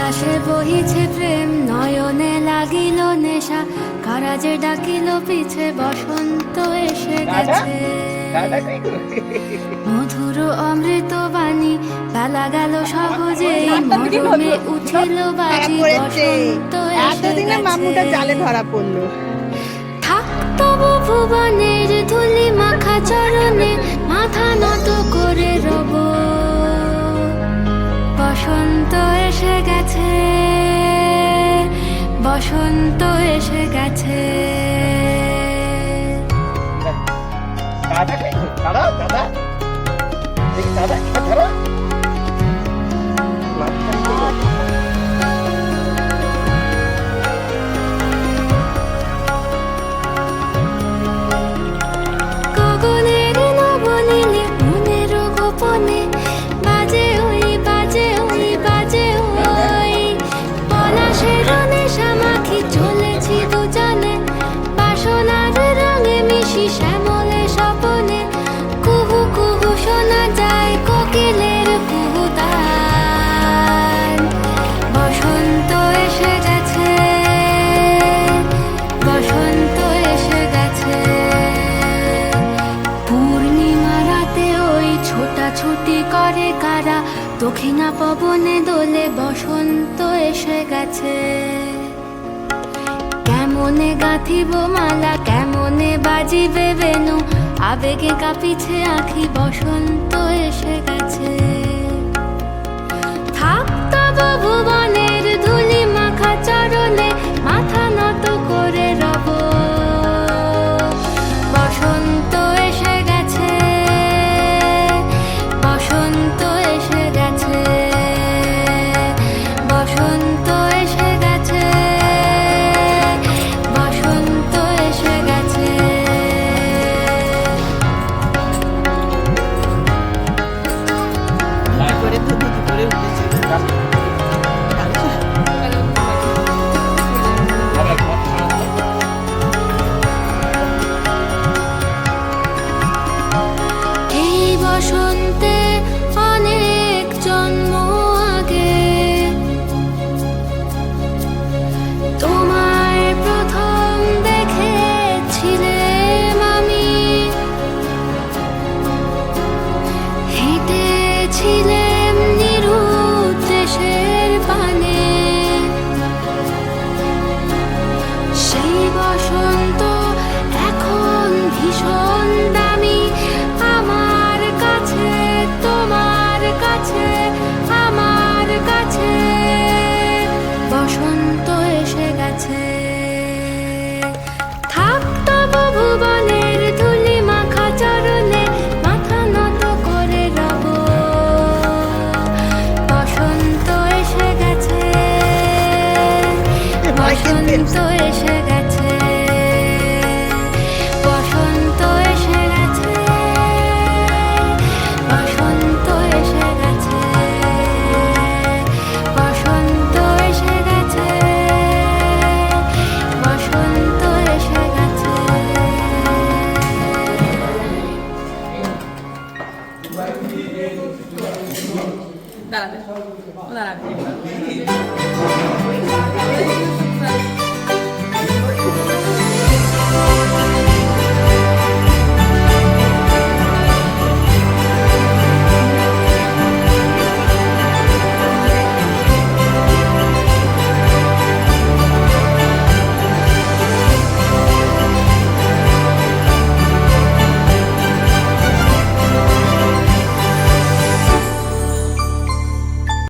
বাতাসে বহিছে প্রেম, নয়নে লাগিল নেশা, কারাজে ডাকিল পিছে, বসন্ত এসে গেছে। মধুর অমৃত বাণী, বেলা গেল সহজেই, মরমে উঠিল বাজি, বসন্ত এসে গেছে। জালে ধরা পড়লো। থাক তবু ভুবনের ধুলি মাখা চরণে, মাথা নত করে রব। বসন্ত এসে গেছে, বসন্ত এসে গেছে। গগনের নবনীলে মনের গোপনে, বাজে ওই বাজে ওই বাজে ওই, পলাশের নেশা মাখি চলেছি দুজনে, বাসনার রঙে মিশি শ্যামলে স্বপনে, কুহু কুহু শোনা যায় কোকিলের কুহুতান। বসন্ত এসে গেছে, বসন্ত এসে গেছে। পূর্ণিমা রাতে ওই ছোটাছুটি করে কারা, দক্ষিণা পবনে দোলে, বসন্ত এসে গেছে। কেমনে গাঁথিব মালা, কেমনে বাজিবে বেনু, আবেগে কাঁপিছে আঁখি, বসন্ত এসে গেছে। থাক তবু ভুবনের ধুলি মাখা চরণে, মাথা নত করে রব। বসন্ত এসে গেছে, বসন্ত এসে গেছে, বসন্ত এসে গেছে, বসন্ত এসে গেছে। করে তো দিদি করে উঠেছে। এই বসন্তে অনেক জন্ম আগে, তোমায় প্রথম দেখেছিলাম আমি। হেঁটেছিলাম নিরুৎ দেশের পানে, সেই বসন্ত এখন ভীষণ দামি আমার কাছে, তোমার কাছে, আমার কাছে। বসন্ত এসে গেছে। থাক তবু ভুবনের ধুলি মাখা চরণে, মাথা নত করে রব। বসন্ত এসে গেছে, বসন্ত এসে গেছে, বসন্ত এসে গেছে, বসন্ত এসে গেছে, বসন্ত এসে গেছে, বসন্ত এসে গেছে। দাঁড়াবে, দাঁড়াবে।